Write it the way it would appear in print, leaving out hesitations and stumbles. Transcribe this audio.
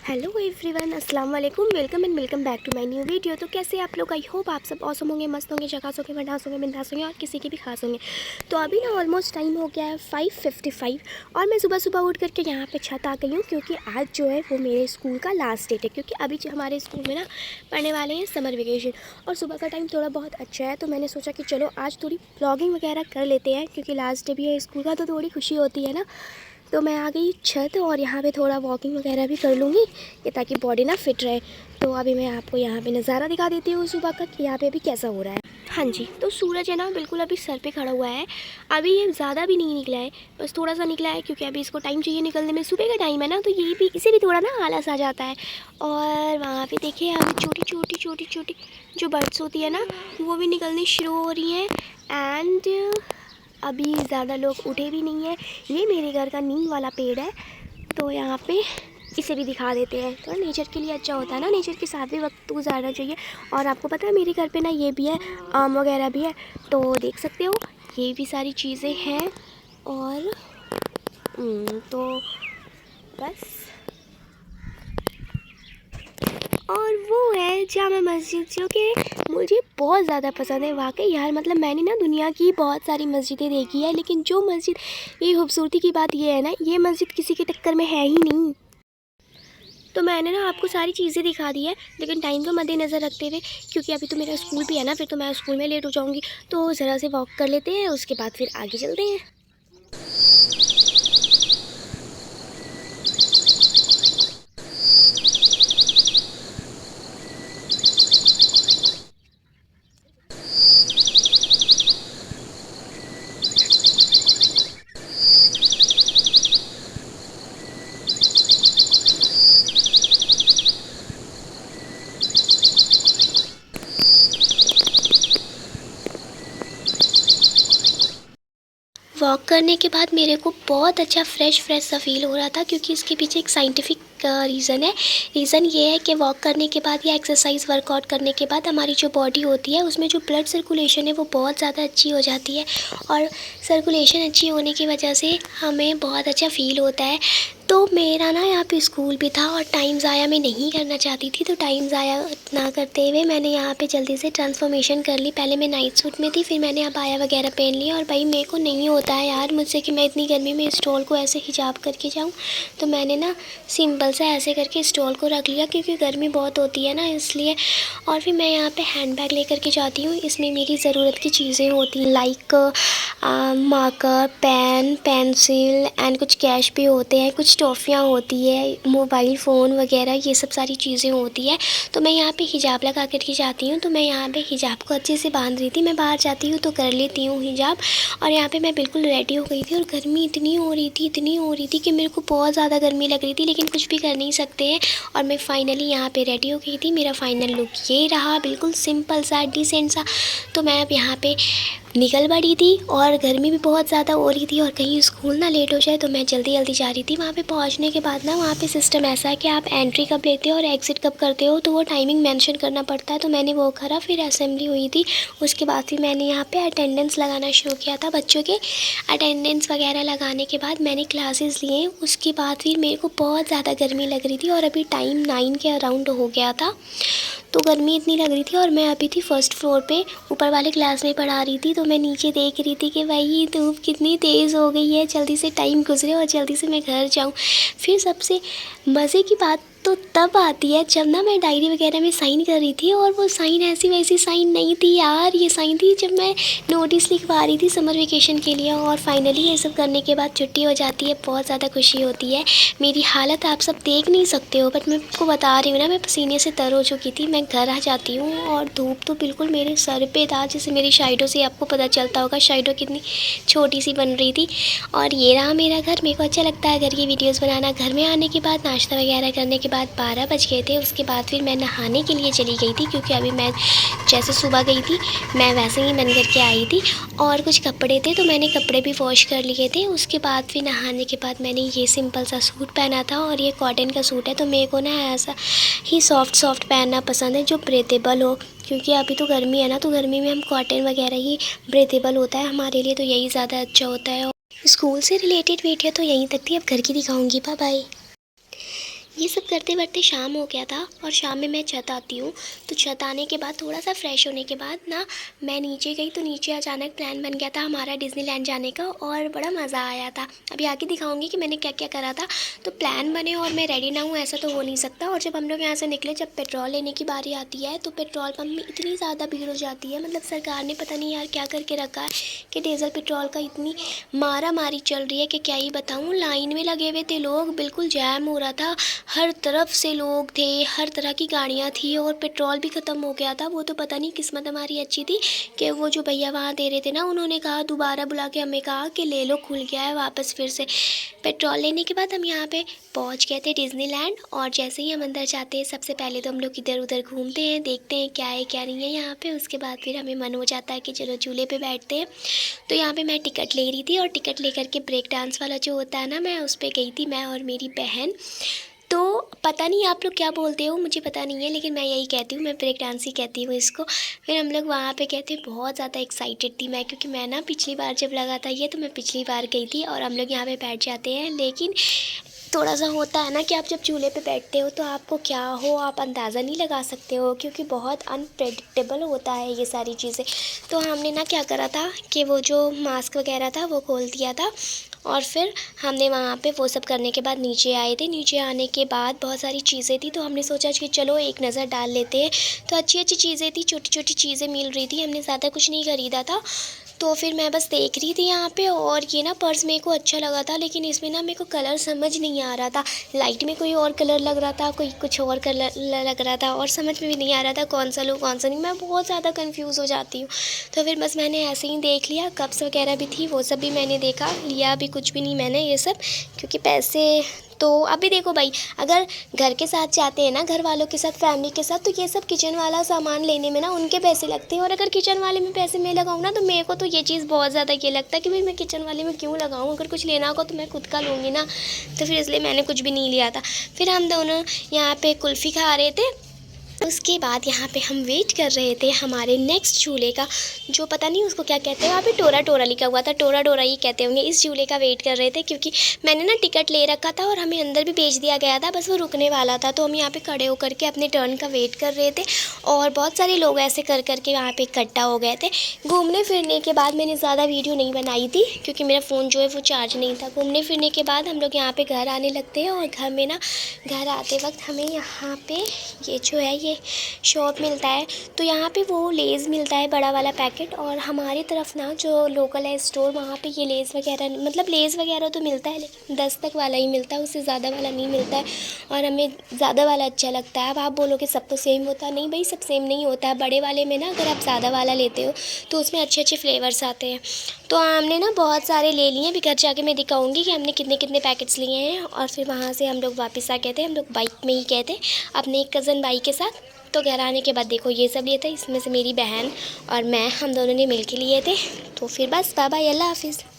Hello everyone, अस्सलाम वालेकुम। Welcome back to my new video. तो कैसे आप लोग? आई होप आप सब औसम होंगे, मस्त होंगे, झकास होंगे, बिंदास होंगे, बिंदास होंगे और किसी के भी खास होंगे। तो अभी ना ऑलमोस्ट टाइम हो गया है 5:55 और मैं सुबह सुबह उठ करके यहाँ पे छत आ गई हूँ क्योंकि आज जो है वो मेरे स्कूल का लास्ट डेट है। क्योंकि अभी जो हमारे स्कूल में ना पढ़ने वाले हैं समर वेकेशन और सुबह का टाइम थोड़ा बहुत अच्छा है, तो मैंने सोचा कि चलो आज थोड़ी व्लॉगिंग वगैरह कर लेते हैं क्योंकि लास्ट डे भी है स्कूल का, तो थोड़ी खुशी होती है ना। तो मैं आ गई छत और यहाँ पे थोड़ा वॉकिंग वगैरह भी कर लूँगी कि ताकि बॉडी ना फिट रहे। तो अभी मैं आपको यहाँ पे नज़ारा दिखा देती हूँ सुबह का कि यहाँ पे अभी कैसा हो रहा है। हाँ जी, तो सूरज है ना बिल्कुल अभी सर पे खड़ा हुआ है। अभी ये ज़्यादा भी नहीं निकला है, बस थोड़ा सा निकला है क्योंकि अभी इसको टाइम चाहिए निकलने में। सुबह का टाइम है ना, तो ये भी इसे भी थोड़ा ना आलस आ जाता है। और वहाँ पे देखिए अभी छोटी छोटी जो बर्ड्स होती है ना वो भी निकलनी शुरू हो रही हैं। एंड अभी ज़्यादा लोग उठे भी नहीं हैं। ये मेरे घर का नीम वाला पेड़ है, तो यहाँ पे इसे भी दिखा देते हैं। तो नेचर के लिए अच्छा होता है ना, नेचर के साथ भी वक्त गुजारना चाहिए। और आपको पता है मेरे घर पे ना ये भी है, आम वगैरह भी है, तो देख सकते हो ये भी सारी चीज़ें हैं। और तो बस, और वो है जामा मस्जिद जो कि मुझे बहुत ज़्यादा पसंद है। वाकई यार, मतलब मैंने ना दुनिया की बहुत सारी मस्जिदें देखी है, लेकिन जो मस्जिद, ये खूबसूरती की बात ये है ना, ये मस्जिद किसी के टक्कर में है ही नहीं। तो मैंने ना आपको सारी चीज़ें दिखा दी है, लेकिन टाइम को मद्देनज़र रखते हुए, क्योंकि अभी तो मेरा स्कूल भी है ना, फिर तो मैं स्कूल में लेट हो जाऊँगी। तो ज़रा से वॉक कर लेते हैं, उसके बाद फिर आगे चलते हैं। वॉक करने के बाद मेरे को बहुत अच्छा फ्रेश सा फील हो रहा था, क्योंकि इसके पीछे एक साइंटिफिक रीज़न है। रीज़न ये है कि वॉक करने के बाद या एक्सरसाइज वर्कआउट करने के बाद हमारी जो बॉडी होती है उसमें जो ब्लड सर्कुलेशन है वो बहुत ज़्यादा अच्छी हो जाती है, और सर्कुलेशन अच्छी होने की वजह से हमें बहुत अच्छा फ़ील होता है। तो मेरा ना यहाँ पे स्कूल भी था और टाइम ज़ाया मैं नहीं करना चाहती थी, तो टाइम ज़ाया ना करते हुए मैंने यहाँ पे जल्दी से ट्रांसफॉर्मेशन कर ली। पहले मैं नाइट सूट में थी, फिर मैंने अबाया वगैरह पहन लिया। और भाई मेरे को नहीं होता है यार मुझसे कि मैं इतनी गर्मी में स्टॉल को ऐसे हिजाब करके जाऊँ, तो मैंने ना सिंपल सा ऐसे करके स्टॉल को रख लिया क्योंकि गर्मी बहुत होती है ना, इसलिए। और फिर मैं यहाँ पे हैंड बैग लेकर के जाती हूँ, इसमें मेरी ज़रूरत की चीज़ें होती हैं, like marker, pen, pencil and कुछ कैश भी होते हैं, कुछ टॉफ़ियाँ होती है, मोबाइल फ़ोन वगैरह, ये सब सारी चीज़ें होती है। तो मैं यहाँ पे हिजाब लगा कर के जाती हूँ। तो मैं यहाँ पे हिजाब को अच्छे से बांध रही थी, मैं बाहर जाती हूँ तो कर लेती हूँ हिजाब। और यहाँ पे मैं बिल्कुल रेडी हो गई थी और गर्मी इतनी हो रही थी कि मेरे को बहुत ज़्यादा गर्मी लग रही थी, लेकिन कुछ भी कर नहीं सकते हैं। और मैं फाइनली यहाँ पे रेडी हो गई थी। मेरा फाइनल लुक ये रहा, बिल्कुल सिंपल सा, डिसेंट सा। तो मैं अब यहाँ पे निकल पड़ी थी और गर्मी भी बहुत ज़्यादा हो रही थी और कहीं स्कूल ना लेट हो जाए, तो मैं जल्दी जा रही थी। वहाँ पे पहुँचने के बाद ना वहाँ पे सिस्टम ऐसा है कि आप एंट्री कब लेते हो और एग्ज़िट कब करते हो, तो वो टाइमिंग मेंशन करना पड़ता है। तो मैंने वो करा, फिर असेंबली हुई थी, उसके बाद फिर मैंने यहाँ पे अटेंडेंस लगाना शुरू किया था। बच्चों के अटेंडेंस वगैरह लगाने के बाद मैंने क्लासेस लिए। उसके बाद फिर मेरे को बहुत ज़्यादा गर्मी लग रही थी और अभी टाइम 9 के अराउंड हो गया था, तो गर्मी इतनी लग रही थी। और मैं अभी थी फर्स्ट फ्लोर पे, ऊपर वाले क्लास में पढ़ा रही थी। तो मैं नीचे देख रही थी कि भाई धूप कितनी तेज़ हो गई है, जल्दी से टाइम गुजरे और जल्दी से मैं घर जाऊं। फिर सबसे मज़े की बात तो तब आती है जब ना मैं डायरी वगैरह में साइन कर रही थी, और वो साइन ऐसी वैसी साइन नहीं थी यार, ये साइन थी जब मैं नोटिस लिखवा रही थी समर वेकेशन के लिए। और फाइनली ये सब करने के बाद छुट्टी हो जाती है, बहुत ज़्यादा खुशी होती है। मेरी हालत आप सब देख नहीं सकते हो, बट मैं आपको बता रही हूँ ना, मैं पसीने से तर हो चुकी थी। मैं घर आ जाती हूँ और धूप तो बिल्कुल मेरे सर पे था, जैसे मेरी शाइडों से आपको पता चलता होगा शाइडों कितनी छोटी सी बन रही थी। और ये रहा मेरा घर। मेरे को अच्छा लगता है घर की वीडियोज़ बनाना। घर में आने के बाद नाश्ता वगैरह करने के बाद 12 बज गए थे। उसके बाद फिर मैं नहाने के लिए चली गई थी, क्योंकि अभी मैं जैसे सुबह गई थी मैं वैसे ही मन करके आई थी। और कुछ कपड़े थे तो मैंने कपड़े भी वॉश कर लिए थे। उसके बाद फिर नहाने के बाद मैंने ये सिंपल सा सूट पहना था, और ये कॉटन का सूट है, तो मेरे को ना ऐसा ही सॉफ्ट पहनना पसंद है जो ब्रेथेबल हो, क्योंकि अभी तो गर्मी है ना, तो गर्मी में हम कॉटन वगैरह ही ब्रेथेबल होता है हमारे लिए, तो यही ज़्यादा अच्छा होता है। और स्कूल से रिलेटेड वीडियो तो यहीं तक थी, अब घर की दिखाऊंगी। Bye bye. ये सब करते करते शाम हो गया था और शाम में मैं छत आती हूँ। तो छत आने के बाद थोड़ा सा फ्रेश होने के बाद ना मैं नीचे गई, तो नीचे अचानक प्लान बन गया था हमारा डिज़नीलैंड जाने का और बड़ा मज़ा आया था। अभी आगे दिखाऊंगी कि मैंने क्या क्या करा था। तो प्लान बने और मैं रेडी ना हूँ ऐसा तो हो नहीं सकता। और जब हम लोग यहाँ से निकले, जब पेट्रोल लेने की बारी आती है तो पेट्रोल पम्प में इतनी ज़्यादा भीड़ हो जाती है। मतलब सरकार ने पता नहीं यार क्या करके रखा है कि डीजल पेट्रोल का इतनी मारा मारी चल रही है कि क्या ही बताऊँ। लाइन में लगे हुए थे लोग, बिल्कुल जैम हो रहा था, हर तरफ से लोग थे, हर तरह की गाड़ियाँ थी और पेट्रोल भी ख़त्म हो गया था। वो तो पता नहीं किस्मत हमारी अच्छी थी कि वो जो भैया वहाँ दे रहे थे ना, उन्होंने कहा दोबारा बुला के हमें कहा कि ले लो, खुल गया है वापस फिर से। पेट्रोल लेने के बाद हम यहाँ पे पहुँच गए थे डिज़नीलैंड। और जैसे ही हम अंदर जाते हैं सबसे पहले तो हम लोग इधर उधर घूमते हैं, देखते हैं क्या है क्या नहीं है यहाँ पे। उसके बाद फिर हमें मन हो जाता है कि चलो झूले पे बैठते हैं। तो यहाँ पे मैं टिकट ले रही थी और टिकट लेकर के ब्रेक डांस वाला जो होता है ना, मैं उस पर गई थी, मैं और मेरी बहन। तो पता नहीं आप लोग क्या बोलते हो, मुझे पता नहीं है, लेकिन मैं यही कहती हूँ, मैं ब्रेक डांस ही कहती हूँ इसको। फिर हम लोग वहाँ पे गए थे, बहुत ज़्यादा एक्साइटेड थी मैं, क्योंकि मैं ना पिछली बार जब लगा था ये, तो मैं पिछली बार गई थी। और हम लोग यहाँ पे बैठ जाते हैं, लेकिन थोड़ा सा होता है ना कि आप जब झूले पे बैठते हो तो आपको क्या हो आप अंदाज़ा नहीं लगा सकते हो, क्योंकि बहुत अनप्रेडिक्टेबल होता है ये सारी चीज़ें। तो हमने ना क्या करा था कि वो जो मास्क वगैरह था वो खोल दिया था और फिर हमने वहाँ पे वो सब करने के बाद नीचे आए थे। नीचे आने के बाद बहुत सारी चीज़ें थी, तो हमने सोचा कि चलो एक नज़र डाल लेते हैं। तो अच्छी अच्छी चीज़ें थी, छोटी छोटी चीज़ें मिल रही थी, हमने ज़्यादा कुछ नहीं ख़रीदा था। तो फिर मैं बस देख रही थी यहाँ पे। और ये ना पर्स मेरे को अच्छा लगा था, लेकिन इसमें ना मेरे को कलर समझ नहीं आ रहा था। लाइट में कोई और कलर लग रहा था, कोई कुछ और कलर लग रहा था, और समझ में भी नहीं आ रहा था कौन सा लूँ कौन सा नहीं। मैं बहुत ज़्यादा कंफ्यूज हो जाती हूँ। तो फिर बस मैंने ऐसे ही देख लिया। कप्स वगैरह भी थी, वो सब भी मैंने देखा, लिया भी कुछ भी नहीं मैंने ये सब, क्योंकि पैसे तो अभी देखो भाई, अगर घर के साथ जाते हैं ना, घर वालों के साथ, फैमिली के साथ, तो ये सब किचन वाला सामान लेने में ना उनके पैसे लगते हैं। और अगर किचन वाले में पैसे मैं लगाऊँ ना, तो मेरे को तो ये चीज़ बहुत ज़्यादा ये लगता है कि भाई मैं किचन वाले में क्यों लगाऊँ, अगर कुछ लेना होगा तो मैं खुद का लूँगी ना। तो फिर इसलिए मैंने कुछ भी नहीं लिया था। फिर हम दोनों यहाँ पे कुल्फ़ी खा रहे थे। उसके बाद यहाँ पे हम वेट कर रहे थे हमारे नेक्स्ट झूले का, जो पता नहीं उसको क्या कहते हैं, वहाँ पे टोरा टोरा लिखा हुआ था, टोरा टोरा ही कहते होंगे। इस झूले का वेट कर रहे थे, क्योंकि मैंने ना टिकट ले रखा था और हमें अंदर भी भेज दिया गया था, बस वो रुकने वाला था। तो हम यहाँ पे खड़े होकर के अपने टर्न का वेट कर रहे थे और बहुत सारे लोग ऐसे कर करके वहाँ पे इकट्ठा हो गए थे। घूमने फिरने के बाद मैंने ज़्यादा वीडियो नहीं बनाई थी, क्योंकि मेरा फ़ोन जो है वो चार्ज नहीं था। घूमने फिरने के बाद हम लोग यहाँ पर घर आने लगते हैं और घर में ना, घर आते वक्त हमें यहाँ पर ये जो है ये शॉप मिलता है। तो यहाँ पे वो लेज़ मिलता है, बड़ा वाला पैकेट। और हमारी तरफ ना जो लोकल है स्टोर, वहाँ पे ये लेज़ वगैरह, मतलब लेज़ वगैरह तो मिलता है, लेकिन 10 तक वाला ही मिलता है, उससे ज़्यादा वाला नहीं मिलता है। और हमें ज़्यादा वाला अच्छा लगता है। अब आप बोलोगे सब तो सेम होता है, नहीं भाई, सब सेम नहीं होता है। बड़े वाले में ना अगर आप ज़्यादा वाला लेते हो तो उसमें अच्छे अच्छे फ्लेवर्स आते हैं। तो हमने ना बहुत सारे ले लिए। अभी घर जाके मैं दिखाऊंगी कि हमने कितने कितने पैकेट्स लिए हैं। और फिर वहाँ से हम लोग वापस आ गए थे, हम लोग बाइक में ही गए थे अपने एक कज़न भाई के साथ। तो घर आने के बाद देखो ये सब लिए थे, इसमें से मेरी बहन और मैं, हम दोनों ने मिल के लिए थे। तो फिर बस बाय बाय, अल्लाह हाफिज़।